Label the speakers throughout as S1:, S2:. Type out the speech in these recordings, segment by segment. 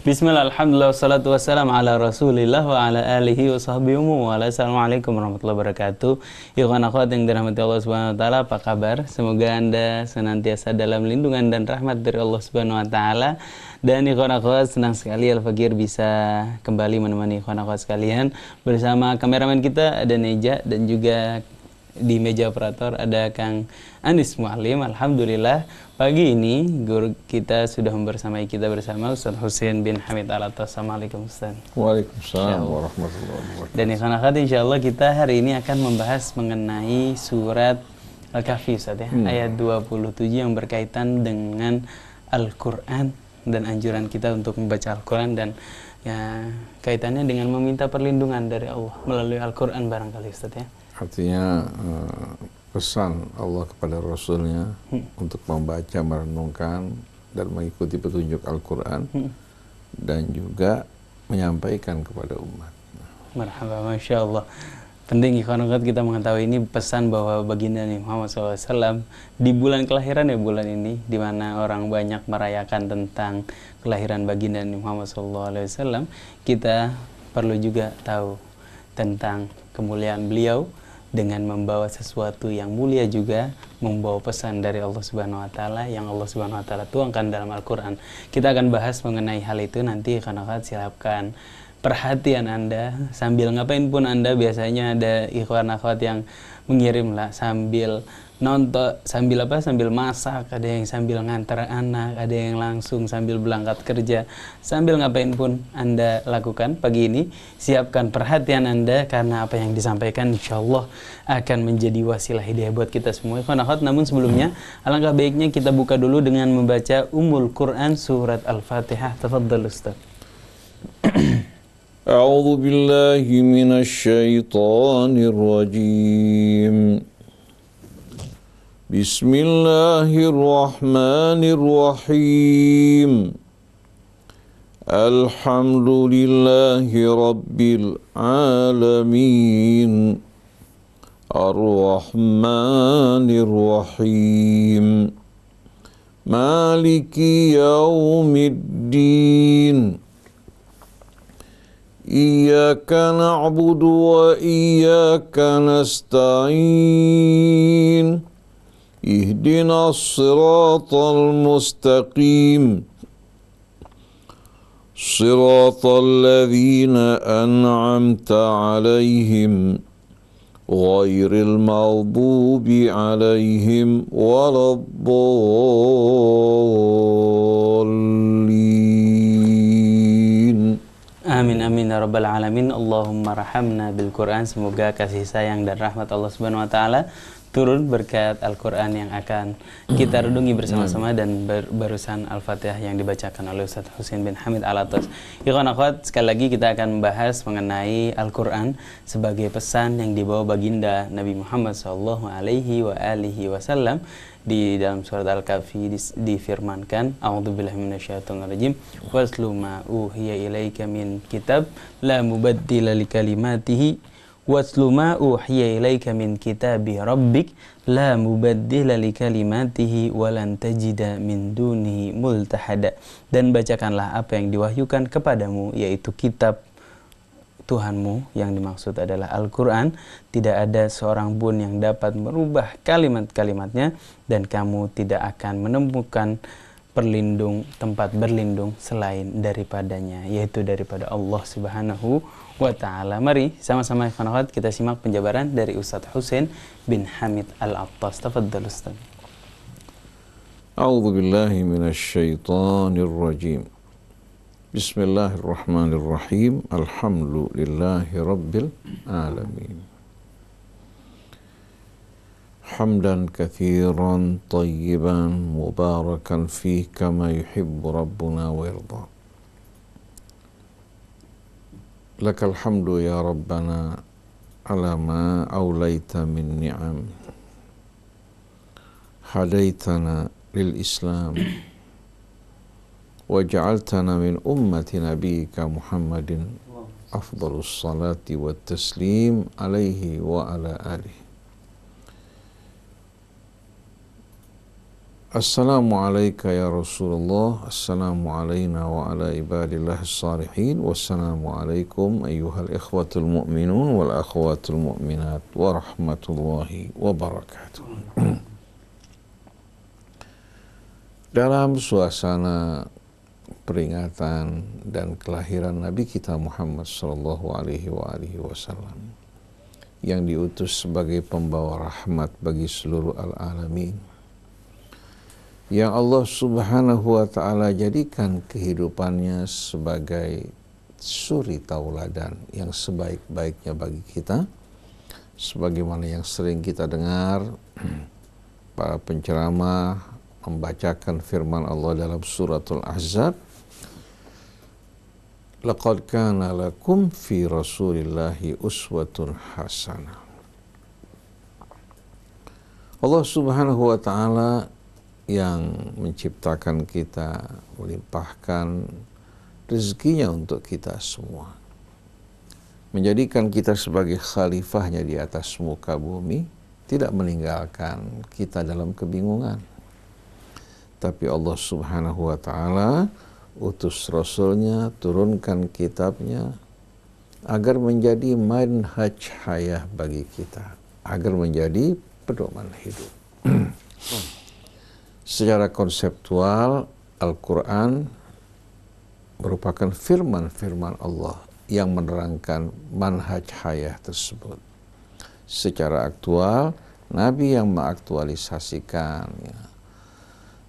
S1: Bismillah, alhamdulillah, wassalatu wassalamu ala rasulillah wa ala alihi wa sahbihi wa ala. Assalamualaikum warahmatullahi wabarakatuh. Ikhwan akhwat yang dirahmati Allah subhanahu wa ta'ala, apa kabar? Semoga Anda senantiasa dalam lindungan dan rahmat dari Allah subhanahu wa ta'ala. Dan ikhwan akhwat, senang sekali Al-Fakir bisa kembali menemani ikhwan akhwat sekalian. Bersama kameramen kita ada Neja, dan juga di meja operator ada Kang Anis Mualim. Alhamdulillah pagi ini guru kita sudah membersamai kita bersama Ustaz Husain bin Hamid Al-Attas. Assalamualaikum Ustaz.
S2: Waalaikumsalam warahmatullahi wabarakatuh.
S1: Dan ikhwan akhwat, insyaallah kita hari ini akan membahas mengenai surat Al-Kahfi Ustaz ya, ayat 27 yang berkaitan dengan Al-Quran dan anjuran kita untuk membaca Al-Quran, dan ya kaitannya dengan meminta perlindungan dari Allah melalui Al-Quran barangkali Ustaz ya.
S2: Artinya pesan Allah kepada Rasulnya untuk membaca, merenungkan, dan mengikuti petunjuk Al-Quran, dan juga menyampaikan kepada umat.
S1: Marhaba, Masya Allah. Penting ikhwan akhwat kita mengetahui ini pesan bahwa baginda Nabi Muhammad SAW di bulan kelahiran ya, bulan ini di mana orang banyak merayakan tentang kelahiran baginda Nabi Muhammad SAW, kita perlu juga tahu tentang kemuliaan beliau dengan membawa sesuatu yang mulia, juga membawa pesan dari Allah Subhanahu wa taala yang Allah Subhanahu wa taala tuangkan dalam Al-Qur'an. Kita akan bahas mengenai hal itu nanti. Ikhwan akhwat, silakan perhatian Anda sambil ngapain pun Anda. Biasanya ada ikhwan akhwat yang mengirim lah sambil nonton, sambil masak, ada yang sambil ngantar anak, ada yang langsung sambil berangkat kerja. Sambil ngapain pun Anda lakukan pagi ini, siapkan perhatian Anda, karena apa yang disampaikan insyaallah akan menjadi wasilah hidayah buat kita semua. Ikhwan akhwat, namun sebelumnya alangkah baiknya kita buka dulu dengan membaca Ummul Quran surat Al-Fatihah. Tafadhal Ustaz.
S2: A'udzu billahi minasyaitonir rajim. Bismillahirrahmanirrahim. Alhamdulillahi rabbil alamin. Ar-Rahmanir-Rahim. Maliki yaumiddin. Iyyaka na'budu wa iyyaka nasta'in. Ihdinas siratal mustaqim. Siratal ladzina an'amta 'alaihim ghairil maghdubi 'alaihim waladdallin.
S1: Amin amin ya rabbal alamin. Allahumma rahamna bil Quran. Semoga kasih sayang dan rahmat Allah Subhanahu wa taala turun berkat Al-Quran yang akan kita renungi bersama-sama, dan barusan Al-Fatihah yang dibacakan oleh Ustaz Husain bin Hamid Al-Attas. Ikhwan akhwat, sekali lagi kita akan membahas mengenai Al-Quran sebagai pesan yang dibawa baginda Nabi Muhammad SAW. Di dalam surat Al-Kahfi difirmankan, a'udzubillahi minasyaitonirrajim, waslu ma uhiya ilaika min kitab la mubaddila likalimatihi waslu ma uhiya ilaika min kitabi rabbik la mubaddila likalimatihi walan tajida min dunihi multahada. Dan bacakanlah apa yang diwahyukan kepadamu, yaitu kitab Tuhanmu, yang dimaksud adalah Al-Quran. Tidak ada seorang pun yang dapat merubah kalimat-kalimatnya, dan kamu tidak akan menemukan tempat berlindung selain daripadanya, yaitu daripada Allah Subhanahu wa ta'ala. Mari sama-sama ikhwan akhwat kita simak penjabaran dari Ustaz Husain bin Hamid Al-Attas. Tafadhal Ustaz.
S2: A'udzu billahi minasyaitonir rajim. Bismillahirrahmanirrahim. Alhamdulillahi rabbil alamin. Hamdan katsiran tayyiban mubarakan fihi kama yuhibbu rabbuna wa yarda. Lakal hamdu ya rabbana ala ma awlaita min ni'am. Hadaitana lil islam wa ja'altana min ummati nabiyyika Muhammadin afdalus salati wat taslim alaihi wa ala alihi. Assalamualaikum ya Rasulullah, assalamu alayna wa ala ibadillah salihin, wassalamualaikum ayyuhal ikhwatul mu'minun wal akhwatul mu'minat wa rahmatullahi wa barakatuh. Dalam suasana peringatan dan kelahiran Nabi kita Muhammad sallallahu alaihi wasallam yang diutus sebagai pembawa rahmat bagi seluruh al-alamin, yang Allah subhanahu wa ta'ala jadikan kehidupannya sebagai suri tauladan yang sebaik-baiknya bagi kita, sebagaimana yang sering kita dengar para penceramah membacakan firman Allah dalam suratul Ahzab, laqad kana lakum fi rasulillahi uswatun hasanah. Allah subhanahu wa ta'ala yang menciptakan kita, melimpahkan rezekinya untuk kita semua, menjadikan kita sebagai khalifahnya di atas muka bumi, tidak meninggalkan kita dalam kebingungan. Tapi Allah subhanahu wa ta'ala utus Rasulnya, turunkan kitabnya agar menjadi manhaj hayah bagi kita, agar menjadi pedoman hidup. Secara konseptual, Al-Quran merupakan firman-firman Allah yang menerangkan manhaj hayah tersebut. Secara aktual, Nabi yang mengaktualisasikan,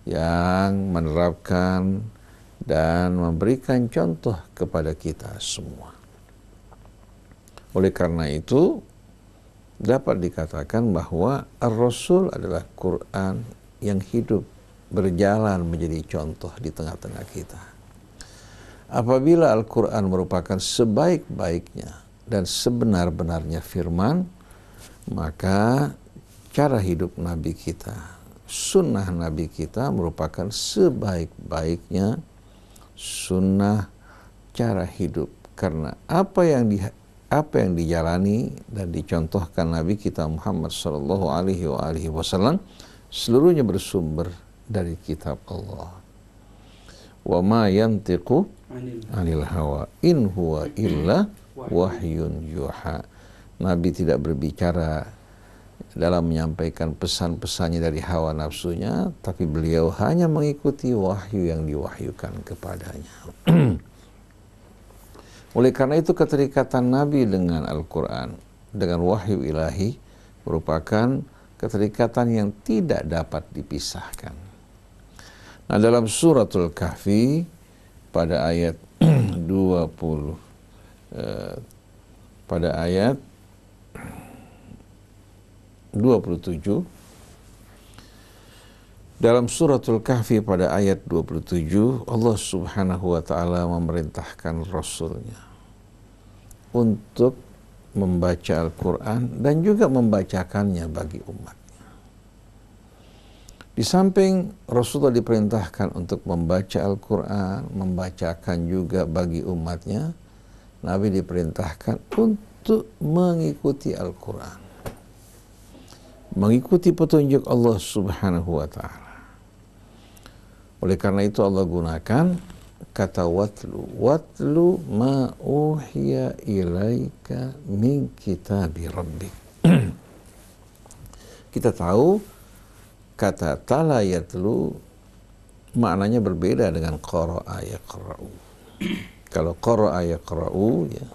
S2: yang menerapkan dan memberikan contoh kepada kita semua. Oleh karena itu, dapat dikatakan bahwa Ar-Rasul adalah Quran yang hidup, berjalan menjadi contoh di tengah-tengah kita. Apabila Al-Quran merupakan sebaik-baiknya dan sebenar-benarnya firman, maka cara hidup Nabi kita, sunnah Nabi kita merupakan sebaik-baiknya sunnah cara hidup. Karena apa yang dijalani dan dicontohkan Nabi kita Muhammad sallallahu alaihi wasallam seluruhnya bersumber dari kitab Allah. Wa ma yantiqu anil hawa in huwa illa wahyun yuha. Nabi tidak berbicara dalam menyampaikan pesan-pesannya dari hawa nafsunya, tapi beliau hanya mengikuti wahyu yang diwahyukan kepadanya. Oleh karena itu, keterikatan Nabi dengan Al-Quran, dengan wahyu ilahi, merupakan keterikatan yang tidak dapat dipisahkan. Nah, dalam suratul Kahfi pada ayat 27 dalam suratul Kahfi pada ayat 27, Allah subhanahu wa ta'ala memerintahkan Rasulnya untuk membaca Al-Quran dan juga membacakannya bagi umatnya. Di samping Rasulullah diperintahkan untuk membaca Al-Quran, membacakan juga bagi umatnya, Nabi diperintahkan untuk mengikuti Al-Quran, mengikuti petunjuk Allah subhanahu wa ta'ala. Oleh karena itu Allah gunakan kata watlu ma uhiya ilaika min kitabi rabbik. Kita tahu kata tala yatlu maknanya berbeda dengan qara'a yaqra'u. Kalau qara'a yaqra'u, ya,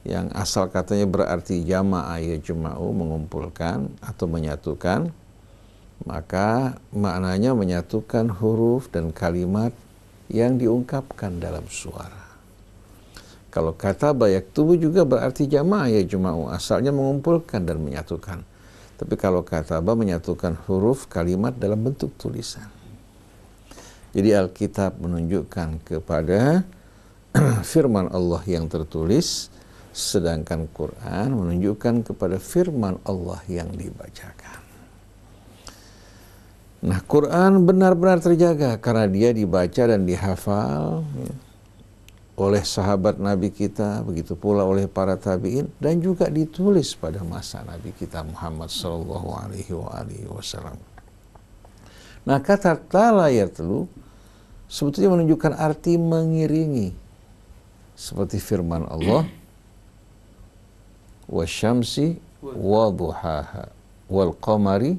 S2: yang asal katanya berarti jama'a yajma'u, mengumpulkan atau menyatukan, maka maknanya menyatukan huruf dan kalimat yang diungkapkan dalam suara. Kalau kata yaktubu juga berarti jama'a yajma'u, asalnya mengumpulkan dan menyatukan. Tapi kalau kataba menyatukan huruf kalimat dalam bentuk tulisan. Jadi Alkitab menunjukkan kepada firman Allah yang tertulis, sedangkan Quran menunjukkan kepada firman Allah yang dibacakan. Nah, Quran benar-benar terjaga karena dia dibaca dan dihafal oleh sahabat Nabi kita, begitu pula oleh para tabi'in, dan juga ditulis pada masa Nabi kita Muhammad sallallahu alaihi wasallam. Nah, kata tala yatlu sebetulnya menunjukkan arti mengiringi. Seperti firman Allah, wasyamsi waduhaha wal qamari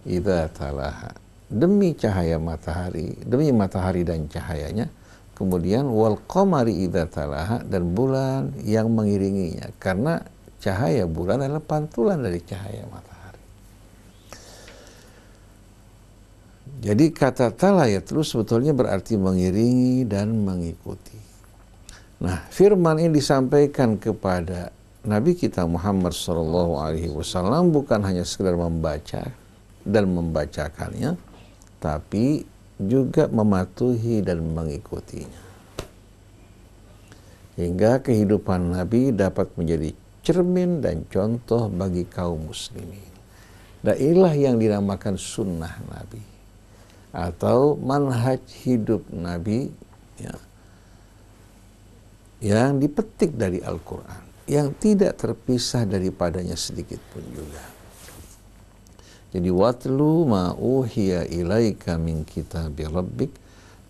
S2: idza talaha. Demi cahaya matahari, demi matahari dan cahayanya, kemudian wal qamari idza talaha, dan bulan yang mengiringinya, karena cahaya bulan adalah pantulan dari cahaya matahari. Jadi kata talayat terus sebetulnya berarti mengiringi dan mengikuti. Nah, firman ini disampaikan kepada Nabi kita Muhammad SAW bukan hanya sekedar membaca dan membacakannya, tapi juga mematuhi dan mengikutinya. Hingga kehidupan Nabi dapat menjadi cermin dan contoh bagi kaum muslimin. Dan inilah yang dinamakan sunnah Nabi, atau manhaj hidup Nabi, ya, yang dipetik dari Al-Quran, yang tidak terpisah daripadanya sedikit pun juga. Jadi watlu ma uhiya ilaika min kitabi rabbik,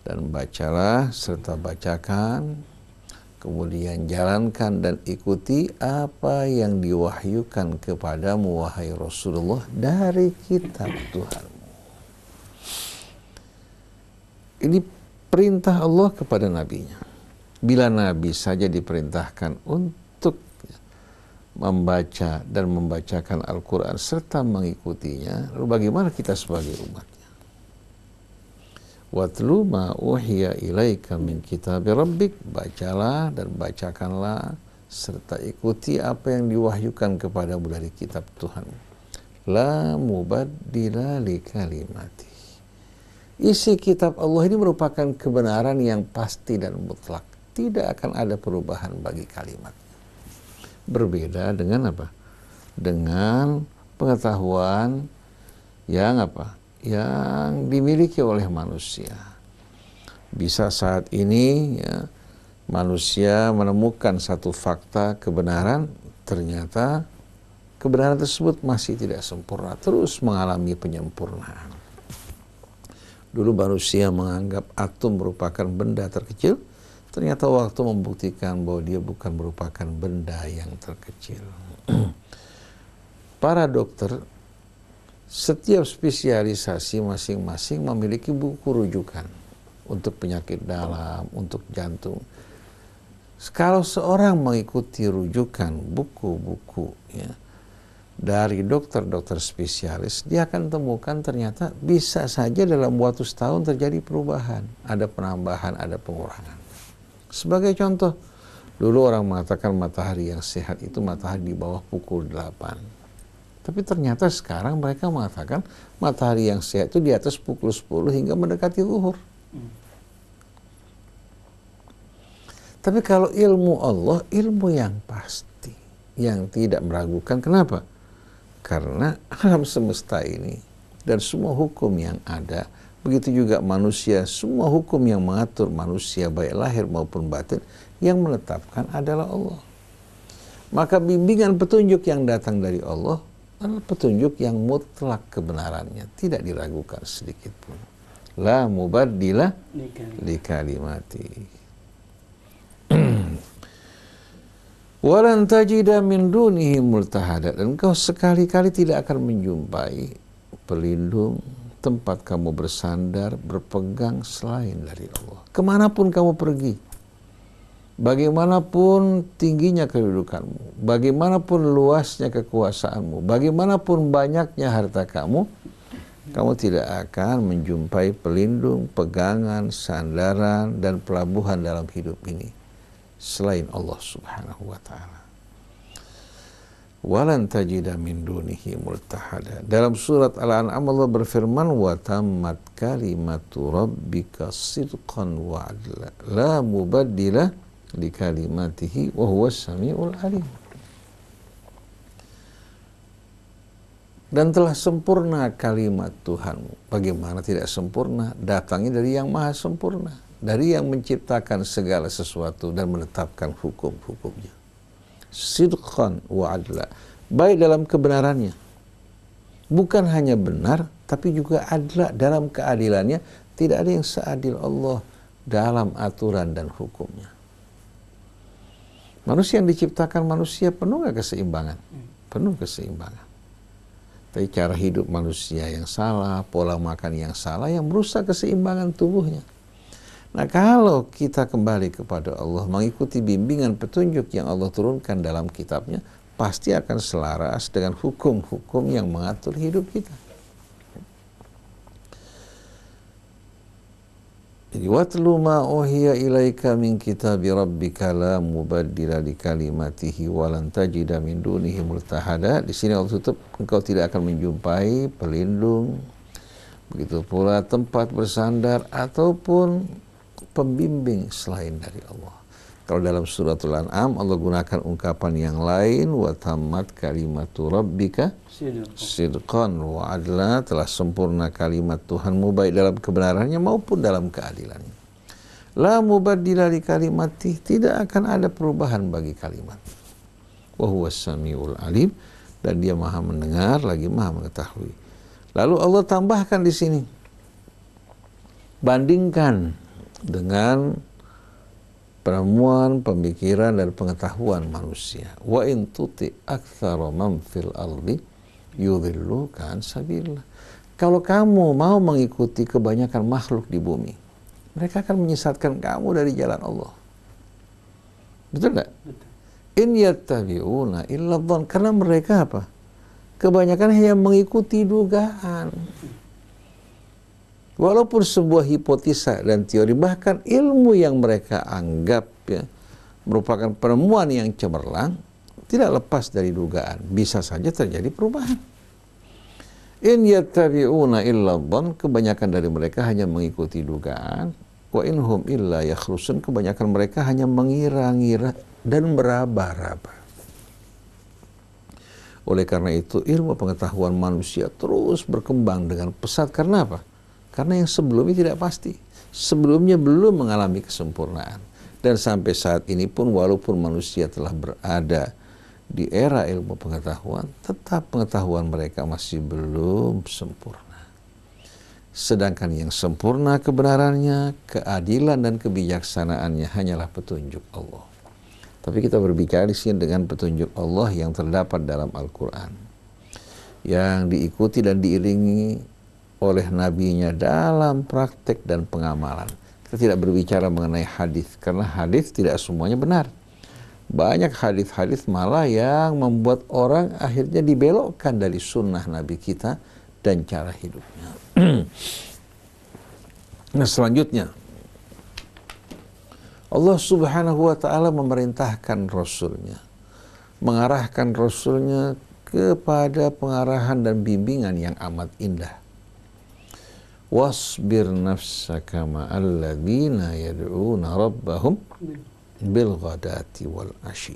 S2: dan bacalah serta bacakan, kemudian jalankan dan ikuti apa yang diwahyukan kepadamu wahai Rasulullah dari kitab Tuhanmu. Ini perintah Allah kepada nabinya. Bila nabi saja diperintahkan untuk membaca dan membacakan Al-Quran serta mengikutinya, lalu bagaimana kita sebagai umatnya? Watlu ma uhiya ilaika min kitabi rabbik, bacalah dan bacakanlah serta ikuti apa yang diwahyukan kepadamu dari kitab Tuhan. La mubaddila li kalimati. Isi kitab Allah ini merupakan kebenaran yang pasti dan mutlak. Tidak akan ada perubahan bagi kalimatnya. Berbeda dengan apa? Dengan pengetahuan yang apa? Yang dimiliki oleh manusia. Bisa saat ini ya, manusia menemukan satu fakta kebenaran, ternyata kebenaran tersebut masih tidak sempurna, terus mengalami penyempurnaan. Dulu manusia menganggap atom merupakan benda terkecil, ternyata waktu membuktikan bahwa dia bukan merupakan benda yang terkecil. Para dokter, setiap spesialisasi masing-masing memiliki buku rujukan untuk penyakit dalam, untuk jantung. Kalau seorang mengikuti rujukan buku-buku ya, dari dokter-dokter spesialis, dia akan temukan ternyata bisa saja dalam waktu setahun terjadi perubahan. Ada penambahan, ada pengurangan. Sebagai contoh, dulu orang mengatakan matahari yang sehat itu matahari di bawah pukul 8. Tapi ternyata sekarang mereka mengatakan matahari yang sehat itu di atas pukul 10 hingga mendekati zuhur. Tapi kalau ilmu Allah, ilmu yang pasti, yang tidak meragukan. Kenapa? Karena alam semesta ini dan semua hukum yang ada, begitu juga manusia, semua hukum yang mengatur manusia baik lahir maupun batin, yang menetapkan adalah Allah. Maka bimbingan petunjuk yang datang dari Allah adalah petunjuk yang mutlak kebenarannya, tidak diragukan sedikit pun. La mubaddila li kalimati. Walan tajida min dunihi multahada, dan engkau sekali-kali tidak akan menjumpai pelindung, tempat kamu bersandar, berpegang selain dari Allah. Kemanapun kamu pergi, bagaimanapun tingginya kedudukanmu, bagaimanapun luasnya kekuasaanmu, bagaimanapun banyaknya harta kamu, kamu tidak akan menjumpai pelindung, pegangan, sandaran, dan pelabuhan dalam hidup ini selain Allah Subhanahu wa ta'ala. Walan tajida min dunihi multahada. Dalam surat Al-An'am Allah berfirman, wa tammat kalimatu rabbika sidqan wa adla la mubaddila li kalimatihi wa huwas samiul alim. Dan telah sempurna kalimat Tuhanmu. Bagaimana tidak sempurna? Datangnya dari yang maha sempurna, dari yang menciptakan segala sesuatu dan menetapkan hukum-hukumnya. Sidqan wa adla, baik dalam kebenarannya, bukan hanya benar tapi juga adla dalam keadilannya. Tidak ada yang seadil Allah dalam aturan dan hukumnya. Manusia yang diciptakan manusia penuh nggak keseimbangan? Penuh keseimbangan. Tapi cara hidup manusia yang salah, pola makan yang salah, yang merusak keseimbangan tubuhnya. Nah, kalau kita kembali kepada Allah, mengikuti bimbingan petunjuk yang Allah turunkan dalam kitabnya, pasti akan selaras dengan hukum-hukum yang mengatur hidup kita. Jadi, watlu ma uhiya ilaika min kitabi rabbika la mubaddila li kalimatihi wa lan tajida min dunihi multahada. Di sini Allah tutup, engkau tidak akan menjumpai pelindung, begitu pula tempat bersandar ataupun pembimbing selain dari Allah. Kalau dalam suratul An'am Allah gunakan ungkapan yang lain, wa tammat kalimatu rabbika sidqan wa adla, telah sempurna kalimat Tuhanmu baik dalam kebenarannya maupun dalam keadilannya. La mubaddila li kalimati, tidak akan ada perubahan bagi kalimat. Wa huwas samiul alim, dan dia maha mendengar lagi maha mengetahui. Lalu Allah tambahkan di sini, bandingkan dengan peramuan, pemikiran, dan pengetahuan manusia. Wa in tuti aktsara man fil ardi yudhilluka an sabilillah. Kalau kamu mau mengikuti kebanyakan makhluk di bumi, mereka akan menyesatkan kamu dari jalan Allah. Betul enggak? In yattabi'una illa dhann, karena mereka apa? Kebanyakan hanya mengikuti dugaan. Walaupun sebuah hipotesa dan teori, bahkan ilmu yang mereka anggap ya, merupakan penemuan yang cemerlang, tidak lepas dari dugaan. Bisa saja terjadi perubahan. In yattabi'una illa dhann, kebanyakan dari mereka hanya mengikuti dugaan. Wa inhum illa yakhrusun, kebanyakan mereka hanya mengira-ngira dan meraba-raba. Oleh karena itu, ilmu pengetahuan manusia terus berkembang dengan pesat. Karena apa? Karena yang sebelumnya tidak pasti. Sebelumnya belum mengalami kesempurnaan. Dan sampai saat ini pun walaupun manusia telah berada di era ilmu pengetahuan, tetap pengetahuan mereka masih belum sempurna. Sedangkan yang sempurna kebenarannya, keadilan dan kebijaksanaannya hanyalah petunjuk Allah. Tapi kita berbicara di sini dengan petunjuk Allah yang terdapat dalam Al-Quran, yang diikuti dan diiringi oleh nabinya dalam praktek dan pengamalan. Kita tidak berbicara mengenai hadis, karena hadis tidak semuanya benar. Banyak hadis-hadis malah yang membuat orang akhirnya dibelokkan dari sunnah Nabi kita dan cara hidupnya. Nah, selanjutnya Allah Subhanahu wa ta'ala memerintahkan Rasulnya, mengarahkan Rasulnya kepada pengarahan dan bimbingan yang amat indah. Wasbir nafsaka ma'al ladzina yad'una rabbahum bil ghadati wal ashi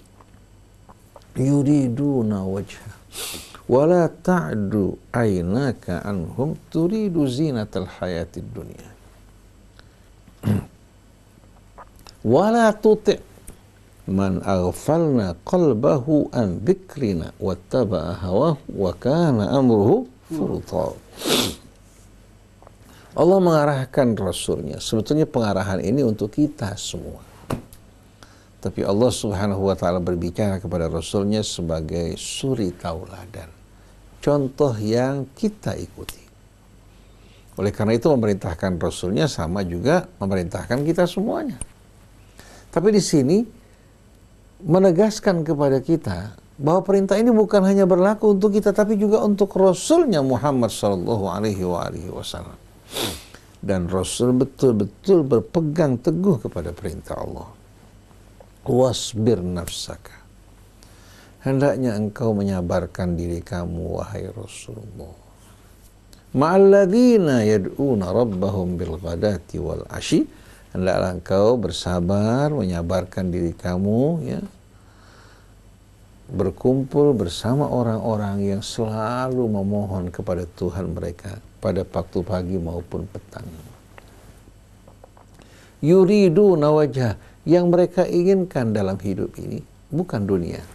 S2: yuriduna wajha wa la ta'du aynaka anhum turidu zinatal hayatid dunya wa la tuti' man aghfalna qalbahu an dzikrina wattaba'a hawahu wa kana amruhu furta. Allah mengarahkan Rasulnya. Sebetulnya pengarahan ini untuk kita semua. Tapi Allah Subhanahu wa ta'ala berbicara kepada Rasulnya sebagai suri tauladan, contoh yang kita ikuti. Oleh karena itu memerintahkan Rasulnya sama juga memerintahkan kita semuanya. Tapi di sini menegaskan kepada kita bahwa perintah ini bukan hanya berlaku untuk kita, tapi juga untuk Rasulnya Muhammad sallallahu alaihi wasallam. Dan Rasul betul-betul berpegang teguh kepada perintah Allah. Wasbir nafsaka, hendaknya engkau menyabarkan diri kamu wahai Rasulullah, ma'alladzina yad'una rabbahum bil ghadati wal ashi, hendaklah engkau bersabar menyabarkan diri kamu ya, berkumpul bersama orang-orang yang selalu memohon kepada Tuhan mereka pada waktu pagi maupun petang. Yuriduna wajah, yang mereka inginkan dalam hidup ini bukan dunia,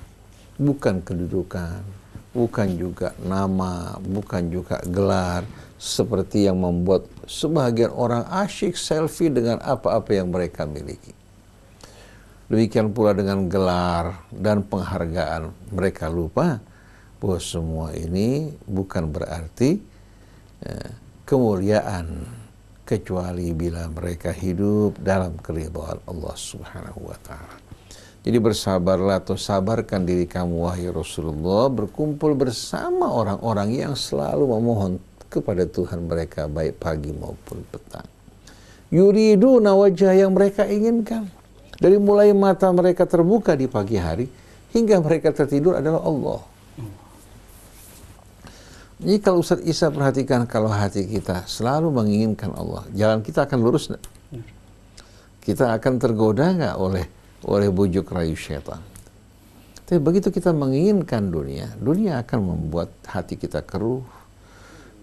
S2: bukan kedudukan, bukan juga nama, bukan juga gelar, seperti yang membuat sebagian orang asyik selfie dengan apa-apa yang mereka miliki. Demikian pula dengan gelar dan penghargaan. Mereka lupa bahwa semua ini bukan berarti kemuliaan, kecuali bila mereka hidup dalam keridhaan Allah Subhanahu wa ta'ala. Jadi bersabarlah atau sabarkan diri kamu wahai Rasulullah, berkumpul bersama orang-orang yang selalu memohon kepada Tuhan mereka baik pagi maupun petang. Yuriduna wajah, yang mereka inginkan. Dari mulai mata mereka terbuka di pagi hari hingga mereka tertidur adalah Allah. Jadi kalau Ustaz Isa perhatikan, kalau hati kita selalu menginginkan Allah, jalan kita akan lurus enggak? Kita akan tergoda enggak oleh bujuk rayu syaitan? Tapi begitu kita menginginkan dunia, dunia akan membuat hati kita keruh,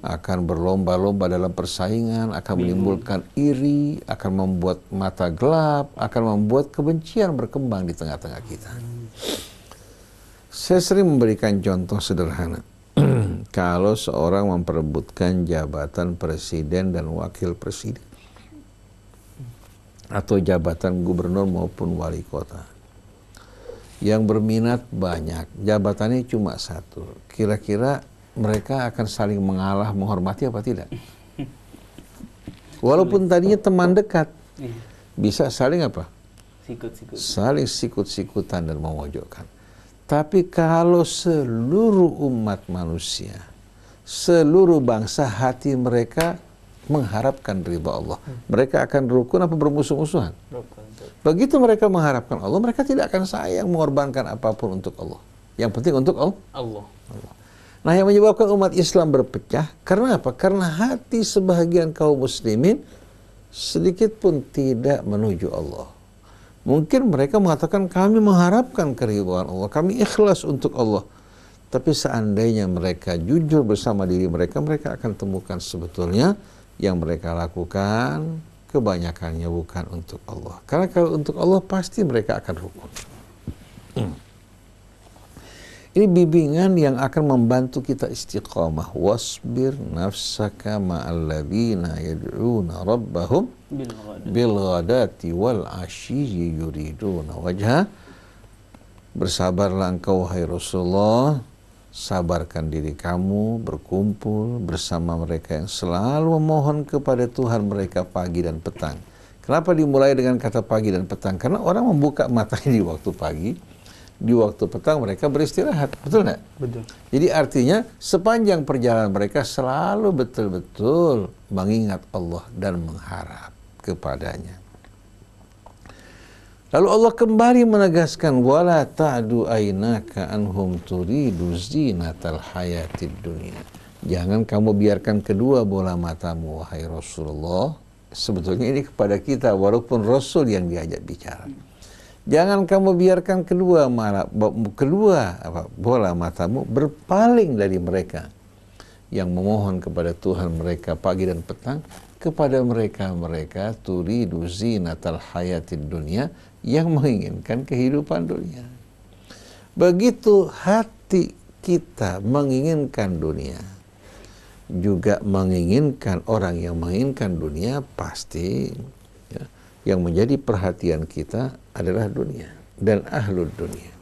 S2: akan berlomba-lomba dalam persaingan, akan menimbulkan iri, akan membuat mata gelap, akan membuat kebencian berkembang di tengah-tengah kita. Saya sering memberikan contoh sederhana. Kalau seorang memperebutkan jabatan presiden dan wakil presiden, atau jabatan gubernur maupun wali kota, yang berminat banyak, jabatannya cuma satu, kira-kira mereka akan saling mengalah, menghormati apa tidak? Walaupun tadinya teman dekat, bisa saling apa?
S1: Sikut-sikut.
S2: Saling sikut-sikutan dan memojokkan. Tapi kalau seluruh umat manusia, seluruh bangsa, hati mereka mengharapkan ridha Allah, mereka akan rukun apa bermusuh-musuhan? Begitu mereka mengharapkan Allah, mereka tidak akan sayang mengorbankan apapun untuk Allah. Yang penting untuk Allah. Nah, yang menyebabkan umat Islam berpecah, karena apa? Karena hati sebahagian kaum muslimin sedikit pun tidak menuju Allah. Mungkin mereka mengatakan kami mengharapkan keridhaan Allah, kami ikhlas untuk Allah. Tapi seandainya mereka jujur bersama diri mereka, mereka akan temukan sebetulnya yang mereka lakukan kebanyakannya bukan untuk Allah. Karena kalau untuk Allah pasti mereka akan rukun. Ini bimbingan yang akan membantu kita istiqamah. Wasbir nafsaka ma'alladzina yad'una rabbahum bilghadati wal ashiyyi yuriduna wajha. Bersabarlah engkau wahai Rasulullah, sabarkan diri kamu berkumpul bersama mereka yang selalu memohon kepada Tuhan mereka pagi dan petang. Kenapa dimulai dengan kata pagi dan petang? Karena orang membuka matanya di waktu pagi, di waktu petang mereka beristirahat, betul nggak?
S1: Betul.
S2: Jadi artinya sepanjang perjalanan mereka selalu betul-betul mengingat Allah dan mengharap kepadanya. Lalu Allah kembali menegaskan, wala ta'du ainaka anhum turidu zinatal hayatid dunya. Jangan kamu biarkan kedua bola matamu wahai Rasulullah. Sebetulnya ini kepada kita walaupun Rasul yang diajak bicara. Jangan kamu biarkan kedua bola matamu berpaling dari mereka yang memohon kepada Tuhan mereka pagi dan petang, kepada mereka turidu zinatal hayatid dunya, yang menginginkan kehidupan dunia. Begitu hati kita menginginkan dunia, juga menginginkan orang yang menginginkan dunia, pasti ya, yang menjadi perhatian kita adalah dunia dan ahlul dunia.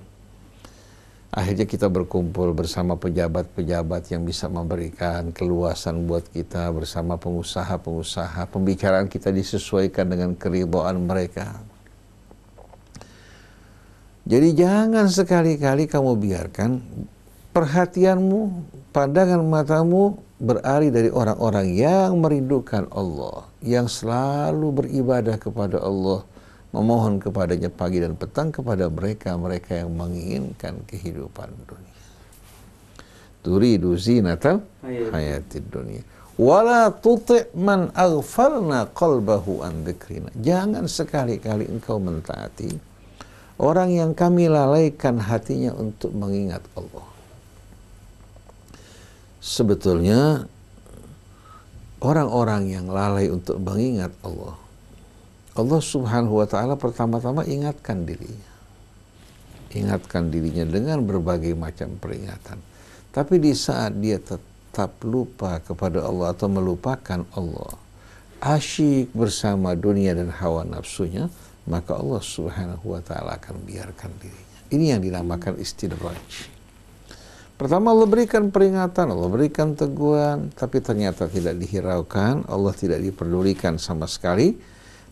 S2: Akhirnya kita berkumpul bersama pejabat-pejabat yang bisa memberikan keluasan buat kita, bersama pengusaha-pengusaha, pembicaraan kita disesuaikan dengan keridhaan mereka. Jadi jangan sekali-kali kamu biarkan perhatianmu, pandangan matamu beralih dari orang-orang yang merindukan Allah, yang selalu beribadah kepada Allah, memohon kepadanya pagi dan petang, kepada mereka yang menginginkan kehidupan dunia. Turidu zinatal hayatid dunia. Wala tuti' man aghfalna qalbahu an dzikrina. Jangan sekali-kali engkau mentaati orang yang kami lalaikan hatinya untuk mengingat Allah. Sebetulnya orang-orang yang lalai untuk mengingat Allah, Allah Subhanahu wa ta'ala pertama-tama ingatkan dirinya dengan berbagai macam peringatan. Tapi di saat dia tetap lupa kepada Allah atau melupakan Allah, asyik bersama dunia dan hawa nafsunya, maka Allah Subhanahu wa ta'ala akan biarkan dirinya. Ini yang dinamakan istidraj. Pertama Allah berikan peringatan, Allah berikan teguhan, tapi ternyata tidak dihiraukan, Allah tidak diperdulikan sama sekali.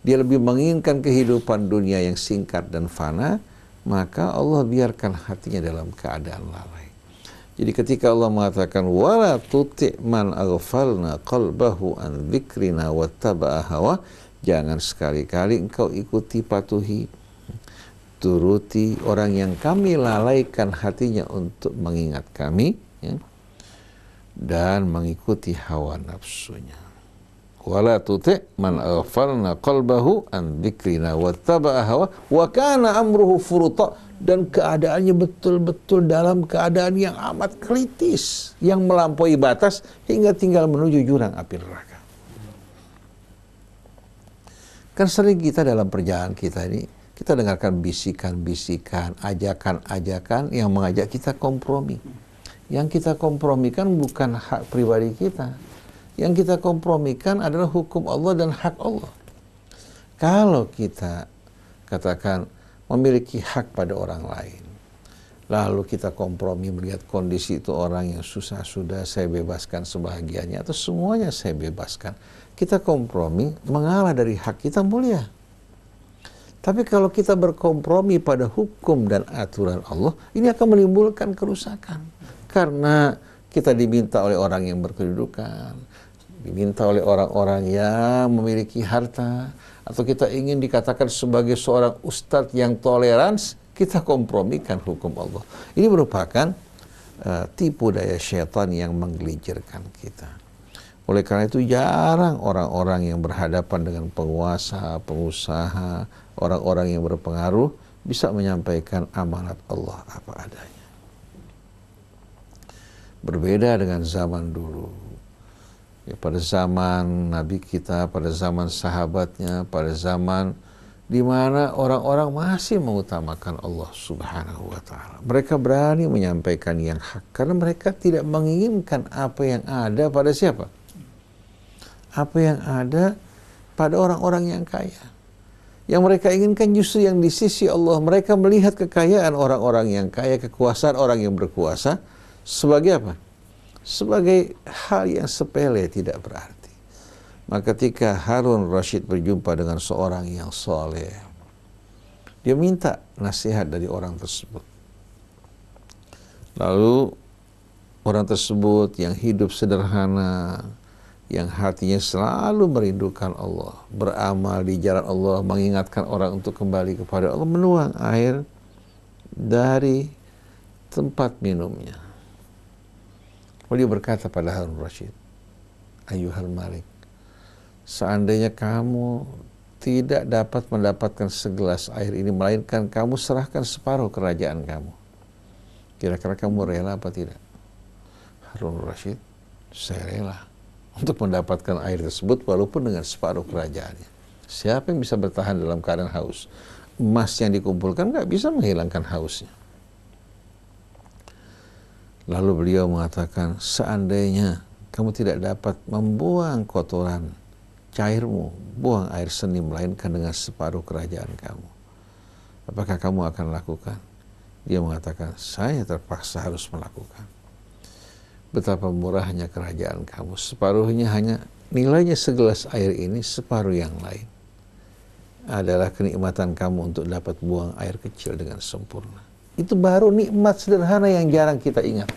S2: Dia lebih menginginkan kehidupan dunia yang singkat dan fana, maka Allah biarkan hatinya dalam keadaan lalai. Jadi ketika Allah mengatakan wala tuti' man aghfalna qalbahu an dzikrina wattaba'a hawa, jangan sekali-kali engkau ikuti, patuhi, turuti orang yang kami lalaikan hatinya untuk mengingat kami, ya, dan mengikuti hawa nafsunya. Wala tuti' man aghfalna qalbahu an dzikrina wattaba'a hawa wa kana amruhu furuta, dan keadaannya betul-betul dalam keadaan yang amat kritis, yang melampaui batas hingga tinggal menuju jurang api neraka. Kan sering kita dalam perjalanan kita ini, kita dengarkan bisikan-bisikan, ajakan-ajakan yang mengajak kita kompromi. Yang kita kompromikan bukan hak pribadi kita. Yang kita kompromikan adalah hukum Allah dan hak Allah. Kalau kita katakan memiliki hak pada orang lain, lalu kita kompromi melihat kondisi itu orang yang susah, sudah saya bebaskan sebahagiannya atau semuanya saya bebaskan, kita kompromi mengalah dari hak kita mulia. Tapi kalau kita berkompromi pada hukum dan aturan Allah, ini akan menimbulkan kerusakan. Karena kita diminta oleh orang yang berkedudukan, diminta oleh orang-orang yang memiliki harta, atau kita ingin dikatakan sebagai seorang ustadz yang toleransi, kita kompromikan hukum Allah. Ini merupakan tipu daya syaitan yang menggelincirkan kita. Oleh karena itu jarang orang-orang yang berhadapan dengan penguasa, pengusaha, orang-orang yang berpengaruh bisa menyampaikan amanat Allah apa adanya. Berbeda dengan zaman dulu. Ya, pada zaman Nabi kita, pada zaman sahabatnya, pada zaman di mana orang-orang masih mengutamakan Allah Subhanahu wa ta'ala. Mereka berani menyampaikan yang hak karena mereka tidak menginginkan apa yang ada pada siapa? Apa yang ada pada orang-orang yang kaya. Yang mereka inginkan justru yang di sisi Allah. Mereka melihat kekayaan orang-orang yang kaya, kekuasaan orang yang berkuasa sebagai apa? Sebagai hal yang sepele, tidak berarti. Maka ketika Harun Rashid berjumpa dengan seorang yang soleh, dia minta nasihat dari orang tersebut. Lalu orang tersebut yang hidup sederhana, yang hatinya selalu merindukan Allah, beramal di jalan Allah, mengingatkan orang untuk kembali kepada Allah, menuang air dari tempat minumnya. Dia berkata pada Harun Rashid, Ayyuhal Malik, seandainya kamu tidak dapat mendapatkan segelas air ini, melainkan kamu serahkan separuh kerajaan kamu, kira-kira kamu rela apa tidak? Harun Rashid, saya rela untuk mendapatkan air tersebut walaupun dengan separuh kerajaannya. Siapa yang bisa bertahan dalam keadaan haus? Emas yang dikumpulkan nggak bisa menghilangkan hausnya. Lalu beliau mengatakan, seandainya kamu tidak dapat membuang kotoran cairmu, buang air seni, melainkan dengan separuh kerajaan kamu, apakah kamu akan lakukan? Dia mengatakan, saya terpaksa harus melakukan. Betapa murahnya kerajaan kamu, separuhnya hanya nilainya segelas air ini, separuh yang lain adalah kenikmatan kamu untuk dapat buang air kecil dengan sempurna. Itu baru nikmat sederhana yang jarang kita ingat.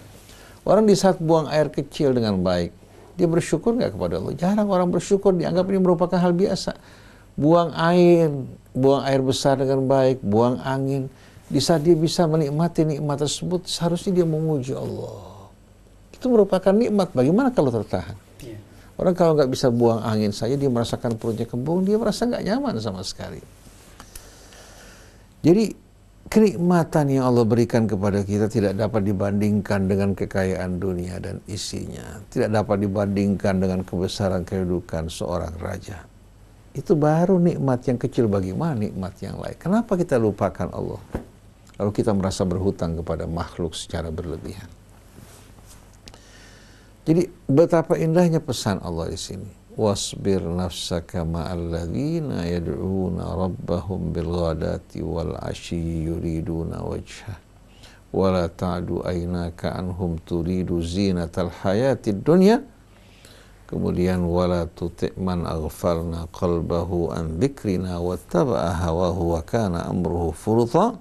S2: Orang di saat buang air kecil dengan baik, dia bersyukur nggak kepada Allah? Jarang orang bersyukur, dianggap ini merupakan hal biasa. Buang air besar dengan baik, buang angin. Di saat dia bisa menikmati nikmat tersebut, seharusnya dia memuji Allah. Itu merupakan nikmat. Bagaimana kalau tertahan? Orang kalau nggak bisa buang angin saja, dia merasakan perutnya kembung, dia merasa nggak nyaman sama sekali. Jadi kenikmatan yang Allah berikan kepada kita tidak dapat dibandingkan dengan kekayaan dunia dan isinya. Tidak dapat dibandingkan dengan kebesaran kedudukan seorang raja. Itu baru nikmat yang kecil, bagaimana nikmat yang lain. Kenapa kita lupakan Allah? Lalu kita merasa berhutang kepada makhluk secara berlebihan. Jadi betapa indahnya pesan Allah di sini. Wasbir nafsaka ma'al ladzina yad'una rabbahum bil ghadati wal 'ashyi yuriduna wajhah wa la ta'du aynaka anhum turidu zinatal hayatid dunya. Kemudian wala tuti' man aghfalna qalbahu an dzikrina wattaba'a hawahu wa kana amruhu furutha.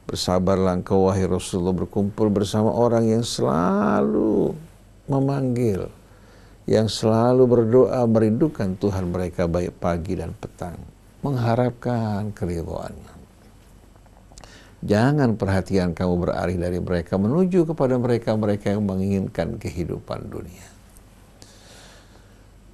S2: Bersabarlah engkau wahai Rasulullah berkumpul bersama orang yang selalu memanggil, yang selalu berdoa merindukan Tuhan mereka baik pagi dan petang, mengharapkan keridhaannya. Jangan perhatian kamu beralih dari mereka menuju kepada mereka-mereka yang menginginkan kehidupan dunia.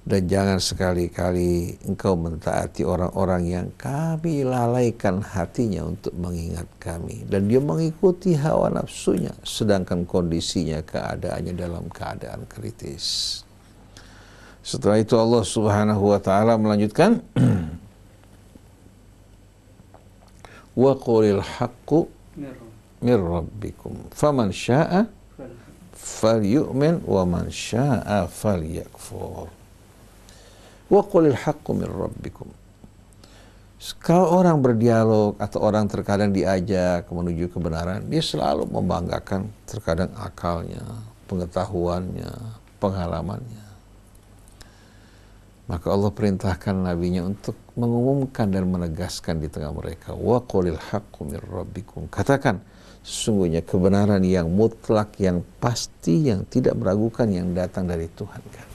S2: Dan jangan sekali-kali engkau mentaati orang-orang yang kami lalaikan hatinya untuk mengingat kami. Dan dia mengikuti hawa nafsunya, sedangkan kondisinya, keadaannya dalam keadaan kritis. Setelah itu Allah Subhanahu wa ta'ala melanjutkan, wa qulil haqqu mir rabbikum faman syaa falyu'min wa man syaa falyakfur. Wa qulil haqqu mir rabbikum. Kalau orang berdialog atau orang terkadang diajak menuju kebenaran, dia selalu membanggakan terkadang akalnya, pengetahuannya, pengalamannya. Maka Allah perintahkan nabinya untuk mengumumkan dan menegaskan di tengah mereka, wa qulil haqqu mir rabbikum. Katakan, sesungguhnya kebenaran yang mutlak, yang pasti, yang tidak meragukan, yang datang dari Tuhan kalian.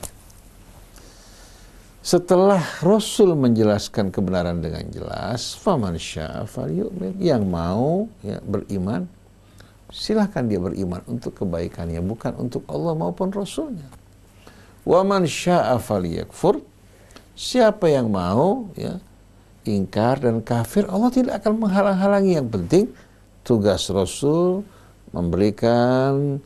S2: Setelah Rasul menjelaskan kebenaran dengan jelas, faman syaa falyu'min, yang mau ya, beriman, silahkan dia beriman untuk kebaikannya, bukan untuk Allah maupun Rasulnya. Wa man syaa falyakfur, siapa yang mau ya, ingkar dan kafir, Allah tidak akan menghalang-halangi. Yang penting tugas Rasul memberikan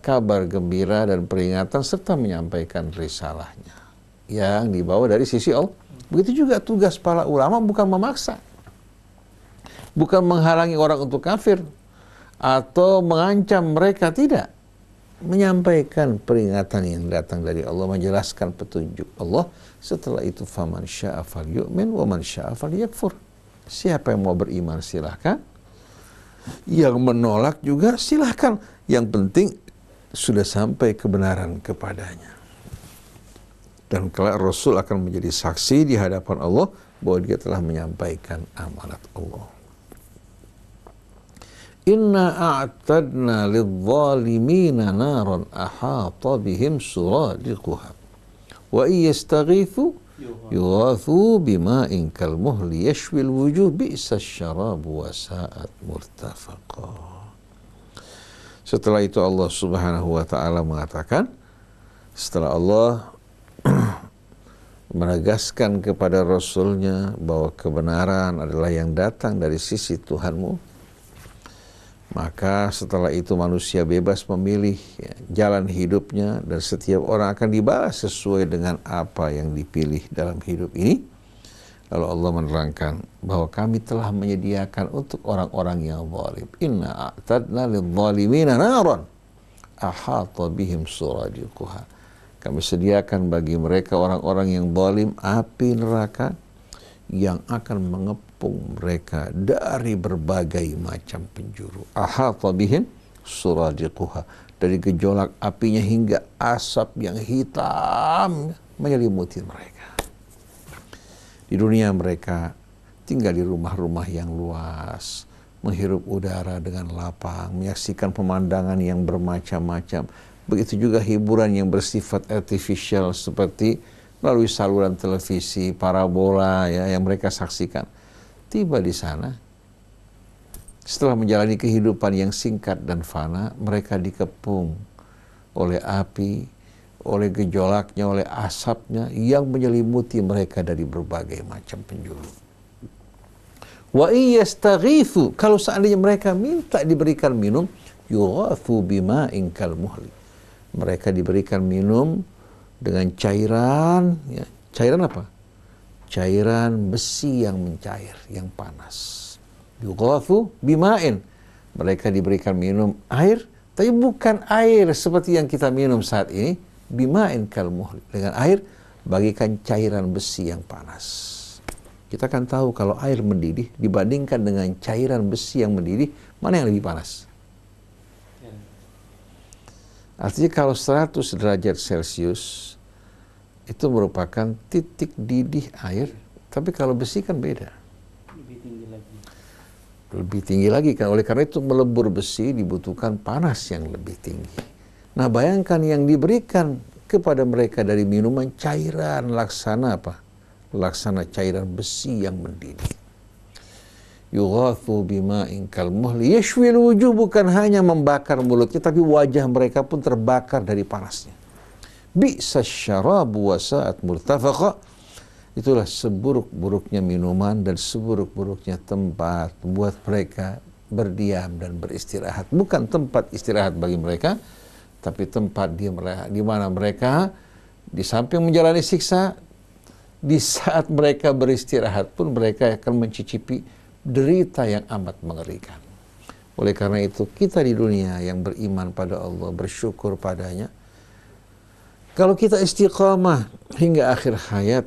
S2: kabar gembira dan peringatan serta menyampaikan risalahnya yang dibawa dari sisi Allah. Begitu juga tugas para ulama, bukan memaksa, bukan menghalangi orang untuk kafir atau mengancam mereka, tidak. Menyampaikan peringatan yang datang dari Allah, menjelaskan petunjuk Allah. Setelah itu faman syaa falyu'min wa man syaa falyakfur. Siapa yang mau beriman silahkan, yang menolak juga silahkan. Yang penting sudah sampai kebenaran kepadanya. Dan kelak Rasul akan menjadi saksi di hadapan Allah bahwa dia telah menyampaikan amanat Allah. Inna a'tadna lidh-dhalimina naran ahata bihim suradiquha wa iyastaghithu yughathu bima'in kalmuhli yashwil wujuh bi'sasy syarabu wa sa'at murtafaqa. Setelah itu Allah Subhanahu wa ta'ala mengatakan, setelah Allah menegaskan kepada Rasulnya bahwa kebenaran adalah yang datang dari sisi Tuhanmu, maka setelah itu manusia bebas memilih ya, jalan hidupnya, dan setiap orang akan dibalas sesuai dengan apa yang dipilih dalam hidup ini. Lalu Allah menerangkan bahwa kami telah menyediakan untuk orang-orang yang zalim, inna a'tadna lidh-dhalimina naran ahata bihim suradiquha. Kami sediakan bagi mereka orang-orang yang zalim api neraka yang akan mengepung mereka dari berbagai macam penjuru. Ahata bihim suradiquha, dari gejolak apinya hingga asap yang hitam menyelimuti mereka. Di dunia mereka tinggal di rumah-rumah yang luas, menghirup udara dengan lapang, menyaksikan pemandangan yang bermacam-macam. Begitu juga hiburan yang bersifat artificial seperti melalui saluran televisi, parabola ya, yang mereka saksikan. Tiba di sana, setelah menjalani kehidupan yang singkat dan fana, mereka dikepung oleh api, oleh gejolaknya, oleh asapnya yang menyelimuti mereka dari berbagai macam penjuru. Wa iyastaghithu, kalau seandainya mereka minta diberikan minum, yughathu bima'in kalmuhli, mereka diberikan minum dengan cairan ya. Cairan apa? Cairan besi yang mencair, yang panas. Yughathu bima'in, mereka diberikan minum air Tapi bukan air seperti yang kita minum saat ini, bima'in kalmuhl, dengan air bagikan cairan besi yang panas. Kita kan tahu kalau air mendidih dibandingkan dengan cairan besi yang mendidih, mana yang lebih panas? Artinya kalau 100 derajat Celcius itu merupakan titik didih air, tapi kalau besi kan beda. Lebih tinggi lagi kan, oleh karena itu melebur besi dibutuhkan panas yang lebih tinggi. Nah, bayangkan yang diberikan kepada mereka dari minuman cairan laksana apa? Laksana cairan besi yang mendidih. Yughathu bima'in kalmuhli yashwil wujuh, bukan hanya membakar mulutnya, tapi wajah mereka pun terbakar dari panasnya. Bi'sas syarabu wa sa'at murtafaqa. Itulah seburuk-buruknya minuman dan seburuk-buruknya tempat buat mereka berdiam dan beristirahat. Bukan tempat istirahat bagi mereka, tapi tempat di mana mereka di samping menjalani siksa, di saat mereka beristirahat pun mereka akan mencicipi derita yang amat mengerikan. Oleh karena itu, kita di dunia yang beriman pada Allah, bersyukur padanya, kalau kita istiqamah hingga akhir hayat,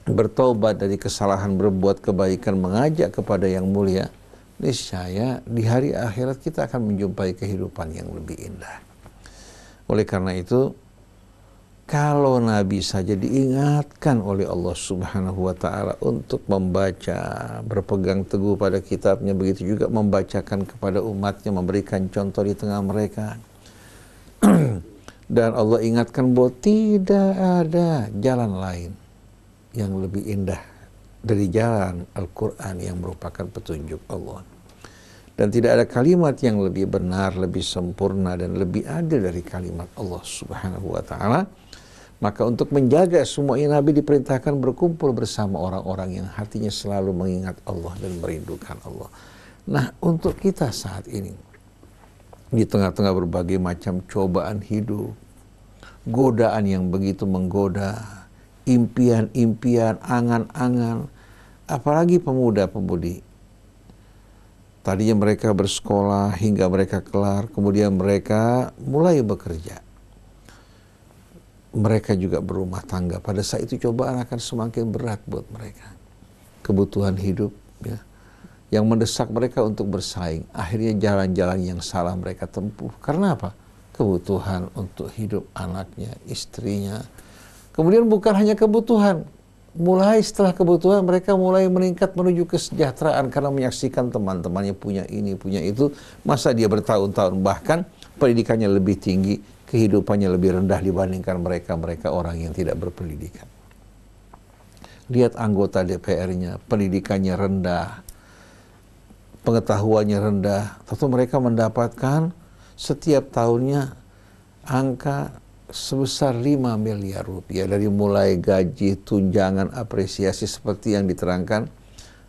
S2: bertaubat dari kesalahan, berbuat kebaikan, mengajak kepada yang mulia, niscaya di hari akhirat kita akan menjumpai kehidupan yang lebih indah. Oleh karena itu, kalau Nabi saja diingatkan oleh Allah Subhanahu wa ta'ala untuk membaca, berpegang teguh pada kitabnya, begitu juga membacakan kepada umatnya, memberikan contoh di tengah mereka. Dan Allah ingatkan bahwa tidak ada jalan lain yang lebih indah dari jalan Al-Quran yang merupakan petunjuk Allah. Dan tidak ada kalimat yang lebih benar, lebih sempurna, dan lebih adil dari kalimat Allah Subhanahu wa ta'ala. Maka untuk menjaga semua ini, Nabi diperintahkan berkumpul bersama orang-orang yang hatinya selalu mengingat Allah dan merindukan Allah. Nah, untuk kita saat ini, di tengah-tengah berbagai macam cobaan hidup, godaan yang begitu menggoda, impian-impian, angan-angan, apalagi pemuda-pemudi. Tadinya mereka bersekolah hingga mereka kelar, kemudian mereka mulai bekerja. Mereka juga berumah tangga. Pada saat itu cobaan akan semakin berat buat mereka. Kebutuhan hidup, ya, yang mendesak mereka untuk bersaing. Akhirnya jalan-jalan yang salah mereka tempuh. Karena apa? Kebutuhan untuk hidup anaknya, istrinya. Kemudian bukan hanya kebutuhan, mulai setelah kebutuhan mereka mulai meningkat menuju kesejahteraan karena menyaksikan teman-temannya punya ini, punya itu. Masa dia bertahun-tahun, bahkan pendidikannya lebih tinggi, kehidupannya lebih rendah dibandingkan mereka orang yang tidak berpendidikan. Lihat anggota DPR-nya, pendidikannya rendah, pengetahuannya rendah, tentu mereka mendapatkan setiap tahunnya angka sebesar 5 miliar rupiah dari mulai gaji, tunjangan, apresiasi seperti yang diterangkan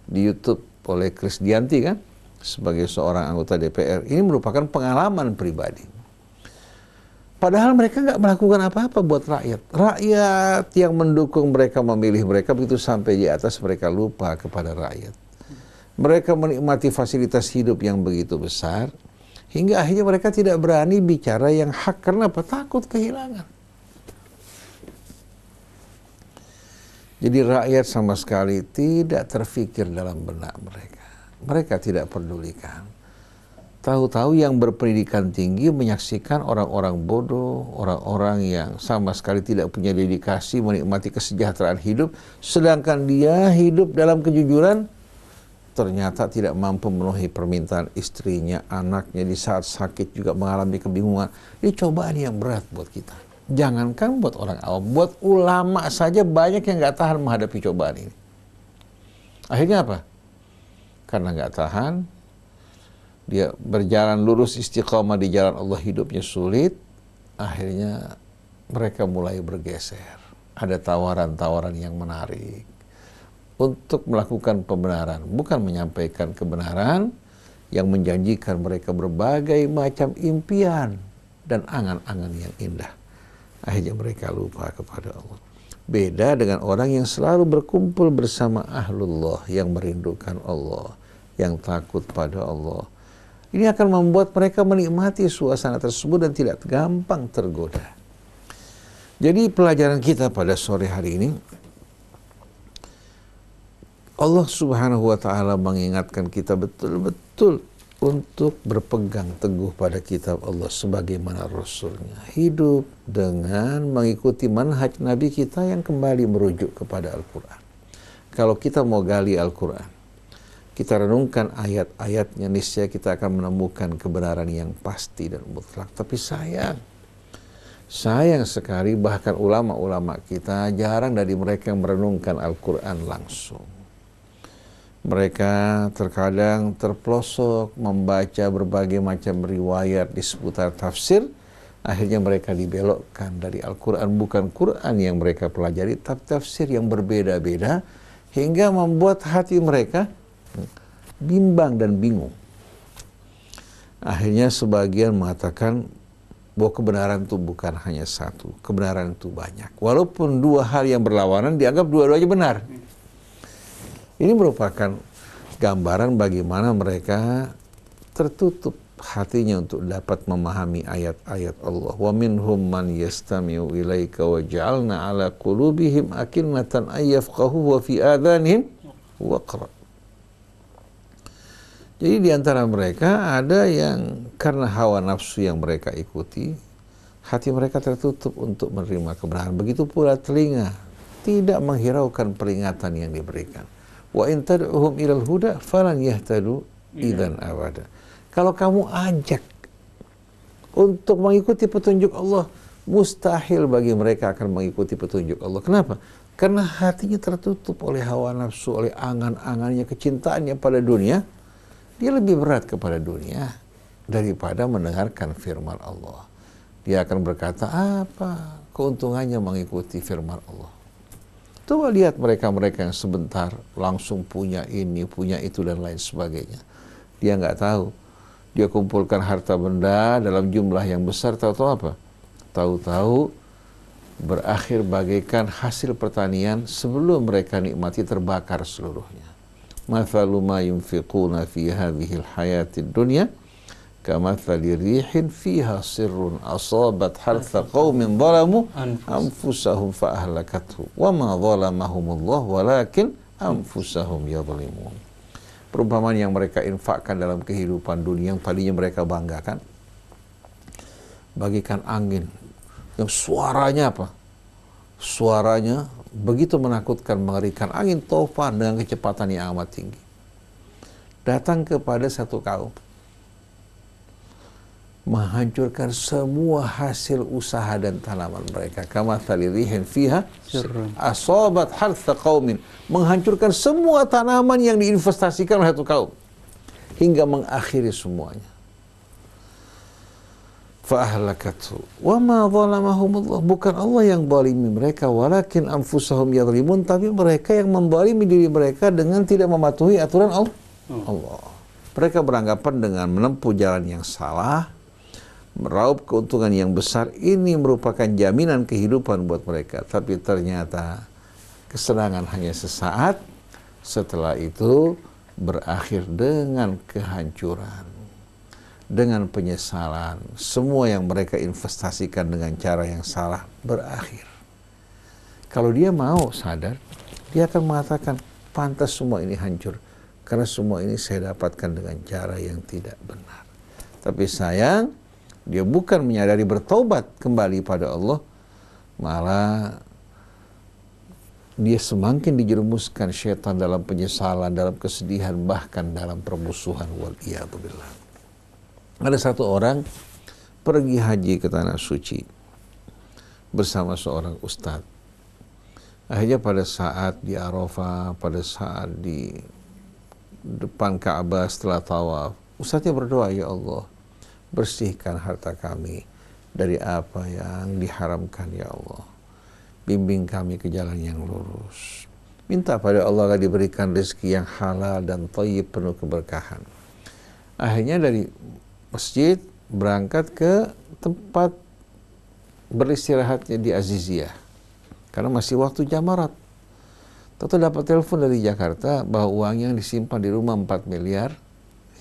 S2: di YouTube oleh Krisdianti kan, sebagai seorang anggota DPR. Ini merupakan pengalaman pribadi. Padahal mereka nggak melakukan apa-apa buat rakyat. Rakyat yang mendukung mereka, memilih mereka, begitu sampai di atas mereka lupa kepada rakyat. Mereka menikmati fasilitas hidup yang begitu besar, hingga akhirnya mereka tidak berani bicara yang hak. Karena apa? Takut kehilangan. Jadi rakyat sama sekali tidak terfikir dalam benak mereka. Mereka tidak pedulikan. Tahu-tahu yang berpendidikan tinggi menyaksikan orang-orang bodoh, orang-orang yang sama sekali tidak punya dedikasi menikmati kesejahteraan hidup, sedangkan dia hidup dalam kejujuran, ternyata tidak mampu memenuhi permintaan istrinya, anaknya, di saat sakit juga mengalami kebingungan. Ini cobaan yang berat buat kita. Jangankan buat orang awam, buat ulama saja banyak yang nggak tahan menghadapi cobaan ini. Akhirnya apa? Karena nggak tahan, dia berjalan lurus istiqamah di jalan Allah, hidupnya sulit. Akhirnya mereka mulai bergeser. Ada tawaran-tawaran yang menarik untuk melakukan pembenaran, bukan menyampaikan kebenaran, yang menjanjikan mereka berbagai macam impian dan angan-angan yang indah. Akhirnya mereka lupa kepada Allah. Beda dengan orang yang selalu berkumpul bersama ahlullah, yang merindukan Allah, yang takut pada Allah. Ini akan membuat mereka menikmati suasana tersebut dan tidak gampang tergoda. Jadi pelajaran kita pada sore hari ini, Allah Subhanahu wa Ta'ala mengingatkan kita betul-betul untuk berpegang teguh pada kitab Allah sebagaimana Rasulnya. Hidup dengan mengikuti manhaj Nabi kita yang kembali merujuk kepada Al-Quran. Kalau kita mau gali Al-Quran, kita renungkan ayat-ayatnya, niscaya kita akan menemukan kebenaran yang pasti dan mutlak. Tapi sayang sekali bahkan ulama-ulama kita jarang dari mereka yang merenungkan Al-Quran langsung. Mereka terkadang terpelosok membaca berbagai macam riwayat di seputar tafsir. Akhirnya mereka dibelokkan dari Al-Quran. Bukan Quran yang mereka pelajari, tapi tafsir yang berbeda-beda. Hingga membuat hati mereka bimbang dan bingung. Akhirnya sebagian mengatakan bahwa kebenaran itu bukan hanya satu. Kebenaran itu banyak. Walaupun dua hal yang berlawanan dianggap dua-duanya benar. Ini merupakan gambaran bagaimana mereka tertutup hatinya untuk dapat memahami ayat-ayat Allah. Wa minhum man yastami'u ilaika wa ja'alna ala qulubihim akinnatan ay yafqahu wa fi adhanihim waqra. Jadi di antara mereka ada yang karena hawa nafsu yang mereka ikuti, hati mereka tertutup untuk menerima kebenaran. Begitu pula telinga tidak menghiraukan peringatan yang diberikan. Wa in tad'uhum ilal huda falan yahtadu idzan abada. Kalau kamu ajak untuk mengikuti petunjuk Allah, mustahil bagi mereka akan mengikuti petunjuk Allah. Kenapa? Karena hatinya tertutup oleh hawa nafsu, oleh angan-angannya, kecintaannya pada dunia. Dia lebih berat kepada dunia daripada mendengarkan firman Allah. Dia akan berkata, apa keuntungannya mengikuti firman Allah? Coba lihat mereka-mereka yang sebentar langsung punya ini, punya itu, dan lain sebagainya. Dia nggak tahu. Dia kumpulkan harta benda dalam jumlah yang besar, tahu-tahu apa? Tahu-tahu berakhir bagaikan hasil pertanian sebelum mereka nikmati terbakar seluruhnya. Mathalu ma yunfiquna fi hadhil hayatid dunya kamathali rihin fiha sirrun asabat hartha qaumin zalamu anfusahum fa ahlakathu wa ma zalamahumullah walakin anfusahum yadhlimun. Perumpamaan yang mereka infakkan dalam kehidupan dunia yang tadinya mereka banggakan bagaikan angin yang suaranya apa? Suaranya begitu menakutkan, mengerikan, angin taufan dengan kecepatan yang amat tinggi datang kepada satu kaum, menghancurkan semua hasil usaha dan tanaman mereka. Kamathali rihin fiha asabat hartha qaumin, menghancurkan semua tanaman yang diinvestasikan oleh satu kaum hingga mengakhiri semuanya. Fa ahlakathu wa ma zalamahumullah, bukan Allah yang zalimi mereka, walakin anfusahum yadhlimun, tapi mereka yang menzalimi diri mereka dengan tidak mematuhi aturan Allah. Mereka beranggapan dengan menempuh jalan yang salah, meraup keuntungan yang besar, ini merupakan jaminan kehidupan buat mereka. Tapi ternyata kesenangan hanya sesaat, setelah itu berakhir dengan kehancuran, dengan penyesalan. Semua yang mereka investasikan dengan cara yang salah berakhir. Kalau dia mau sadar, dia akan mengatakan, pantas semua ini hancur, karena semua ini saya dapatkan dengan cara yang tidak benar. Tapi sayang, dia bukan menyadari bertobat kembali pada Allah, malah dia semakin dijerumuskan syaitan dalam penyesalan, dalam kesedihan, bahkan dalam permusuhan. Waliyadzubillah. Ada satu orang pergi haji ke Tanah Suci bersama seorang ustadz. Akhirnya pada saat di Arafah, pada saat di depan Ka'bah setelah tawaf, ustadznya berdoa, ya Allah, bersihkan harta kami dari apa yang diharamkan, ya Allah. Bimbing kami ke jalan yang lurus. Minta pada Allah agar diberikan rezeki yang halal dan thayyib, penuh keberkahan. Akhirnya dari masjid berangkat ke tempat beristirahatnya di Aziziyah, karena masih waktu jamarat. Tentu dapat telepon dari Jakarta bahwa uang yang disimpan di rumah 4 miliar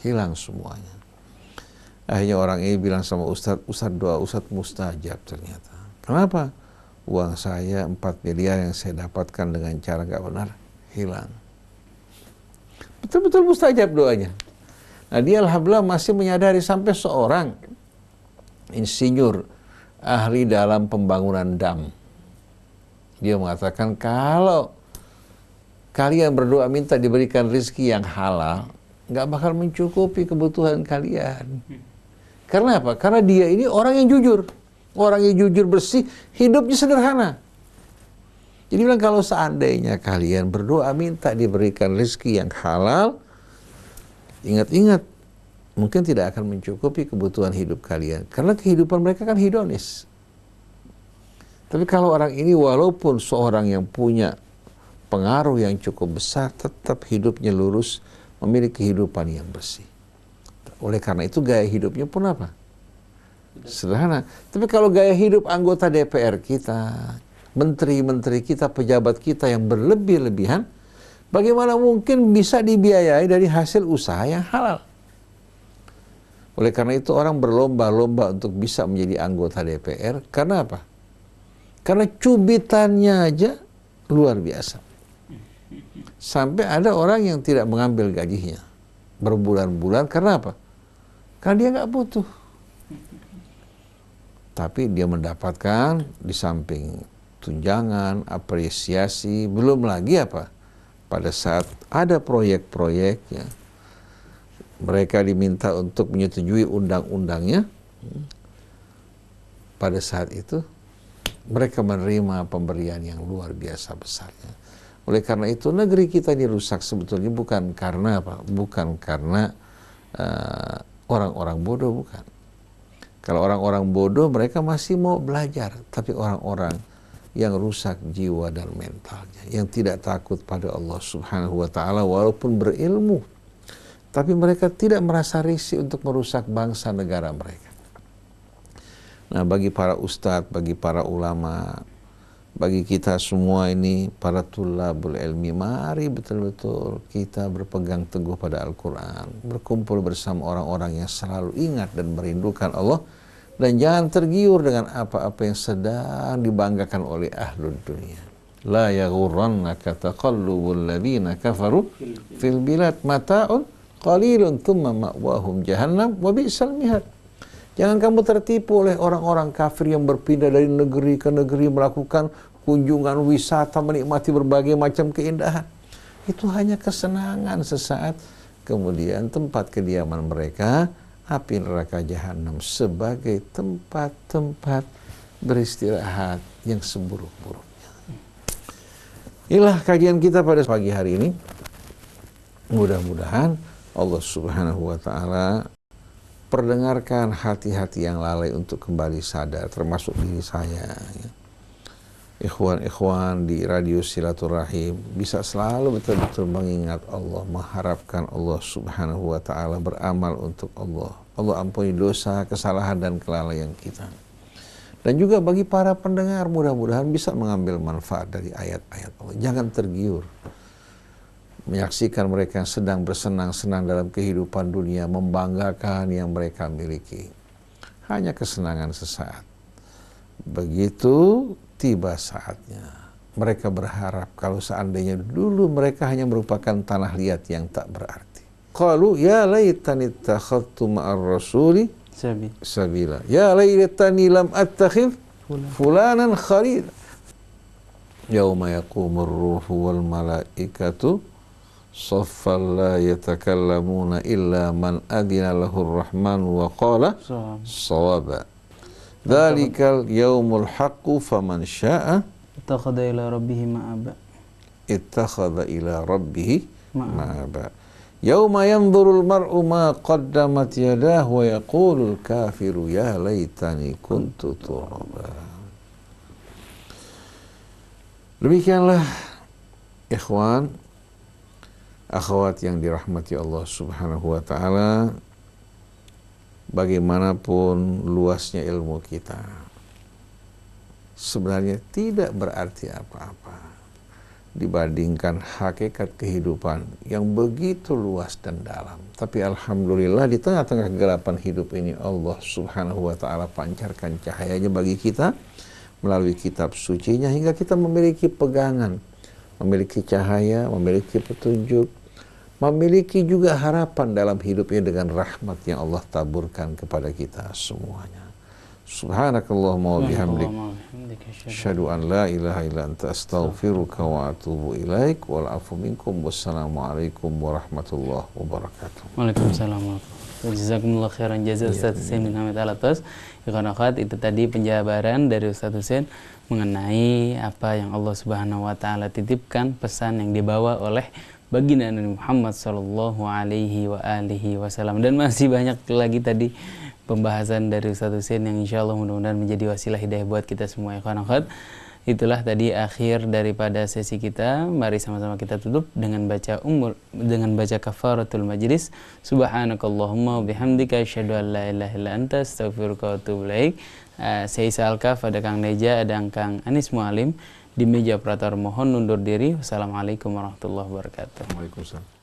S2: hilang semuanya. Akhirnya orang ini bilang sama Ustadz, Ustadz doa Ustadz mustajab ternyata. Kenapa? Uang saya 4 miliar yang saya dapatkan dengan cara nggak benar hilang. Betul-betul mustajab doanya. Nah dia alhamdulillah masih menyadari, sampai seorang insinyur ahli dalam pembangunan dam. Dia mengatakan kalau kalian berdoa minta diberikan rezeki yang halal, nggak bakal mencukupi kebutuhan kalian. Karena apa? Karena dia ini orang yang jujur. Orang yang jujur bersih, hidupnya sederhana. Jadi bilang kalau seandainya kalian berdoa minta diberikan rezeki yang halal, ingat-ingat, mungkin tidak akan mencukupi kebutuhan hidup kalian. Karena kehidupan mereka kan hedonis. Tapi kalau orang ini walaupun seorang yang punya pengaruh yang cukup besar, tetap hidupnya lurus, memiliki kehidupan yang bersih. Oleh karena itu gaya hidupnya pun apa? Sederhana. Tapi kalau gaya hidup anggota DPR kita, menteri-menteri kita, pejabat kita yang berlebih-lebihan, bagaimana mungkin bisa dibiayai dari hasil usaha yang halal? Oleh karena itu orang berlomba-lomba untuk bisa menjadi anggota DPR. Karena apa? Karena cubitannya aja luar biasa. Sampai ada orang yang tidak mengambil gajinya berbulan-bulan. Karena apa? Karena dia nggak butuh. Tapi dia mendapatkan di samping tunjangan, apresiasi, belum lagi apa? Pada saat ada proyek-proyek, ya, mereka diminta untuk menyetujui undang-undangnya. Pada saat itu mereka menerima pemberian yang luar biasa besarnya. Oleh karena itu negeri kita dirusak sebetulnya bukan karena apa? Bukan karena orang-orang bodoh, bukan. Kalau orang-orang bodoh mereka masih mau belajar, tapi orang-orang yang rusak jiwa dan mentalnya, yang tidak takut pada Allah Subhanahu wa taala walaupun berilmu, tapi mereka tidak merasa risih untuk merusak bangsa negara mereka. Nah, bagi para ustadz, bagi para ulama, bagi kita semua ini para tulabul ilmi, mari betul-betul kita berpegang teguh pada Al-Quran, berkumpul bersama orang-orang yang selalu ingat dan merindukan Allah, dan jangan tergiur dengan apa-apa yang sedang dibanggakan oleh ahlul dunia. La yaghurrannaka taqallubul ladzina kafaru fil bilad mata'un qalilun thumma ma'wahum jahannam wa bi'sal mihad. Jangan kamu tertipu oleh orang-orang kafir yang berpindah dari negeri ke negeri melakukan kunjungan wisata, menikmati berbagai macam keindahan. Itu hanya kesenangan sesaat, kemudian tempat kediaman mereka api neraka jahanam sebagai tempat-tempat beristirahat yang seburuk-buruknya. Inilah kajian kita pada pagi hari ini. Mudah-mudahan Allah Subhanahu wa taala perdengarkan hati-hati yang lalai untuk kembali sadar, termasuk diri saya, ya. Ikhwan-ikhwan di radio Silaturahim bisa selalu betul-betul mengingat Allah, mengharapkan Allah Subhanahu wa taala, beramal untuk Allah. Allah ampuni dosa, kesalahan dan kelalaian kita. Dan juga bagi para pendengar, mudah-mudahan bisa mengambil manfaat dari ayat-ayat Allah. Jangan tergiur menyaksikan mereka yang sedang bersenang-senang dalam kehidupan dunia, membanggakan yang mereka miliki. Hanya kesenangan sesaat. Begitu tiba saatnya, mereka berharap kalau seandainya dulu mereka hanya merupakan tanah liat yang tak berarti. Qalu ya laitani ittakhadtu ma'ar rasuli sabila. Ya laitani lam attakhidh fulanan khalil. Yauma yaqumur ruhu wal malaikatu saffan la yatakallamuna illa man adina lahur rahman wa qala sawaba. Dzalikal yaumul haqqu faman syaa'a
S1: ittakhadha ila rabbih ma'aba.
S2: Ittakhadha ila rabbih ma'aba. Yauma yanzurul mar'u ma qaddamat yadahu wa yaqulul kafiru ya laitani kuntu turaba. Demikianlah ikhwan, akhwat yang dirahmati Allah Subhanahu wa taala, bagaimanapun luasnya ilmu kita, sebenarnya tidak berarti apa-apa dibandingkan hakikat kehidupan yang begitu luas dan dalam. Tapi alhamdulillah di tengah-tengah kegelapan hidup ini Allah Subhanahu wa taala pancarkan cahayanya bagi kita melalui kitab sucinya hingga kita memiliki pegangan, memiliki cahaya, memiliki petunjuk, memiliki juga harapan dalam hidupnya dengan rahmat yang Allah taburkan kepada kita semuanya. Subhanakallahumma wa bihamdik, asyhadu an la ilaha illa anta, astaghfiruka wa atubu ilaik, wal afu minkum, wassalamualaikum warahmatullahi wabarakatuh.
S1: Waalaikumsalam. Jazakumullah khairan jazaa Ustaz Husain bin Hamid Alatas. Ikhwan akhwat, itu tadi penjabaran dari Ustaz Husain mengenai apa yang Allah Subhanahu wa taala titipkan, pesan yang dibawa oleh baginda Nabi Muhammad sallallahu alaihi wa alihi wasallam. Dan masih banyak lagi tadi pembahasan dari Ustaz Husain yang insyaallah mudah-mudahan menjadi wasilah hidayah buat kita semua. Ikhwan akhwat, itulah tadi akhir daripada sesi kita. Mari sama-sama kita tutup dengan baca kafaratul majlis. Subhanakallahumma wa bihamdika, asyhadu an la ilaha illa anta, astaghfiruka wa atubu ilaik. Saya Isa Alkaf, ada Kang Neja, ada Kang Anis Mualim di meja operator, mohon undur diri. Wassalamualaikum warahmatullahi wabarakatuh.
S2: Waalaikumsalam.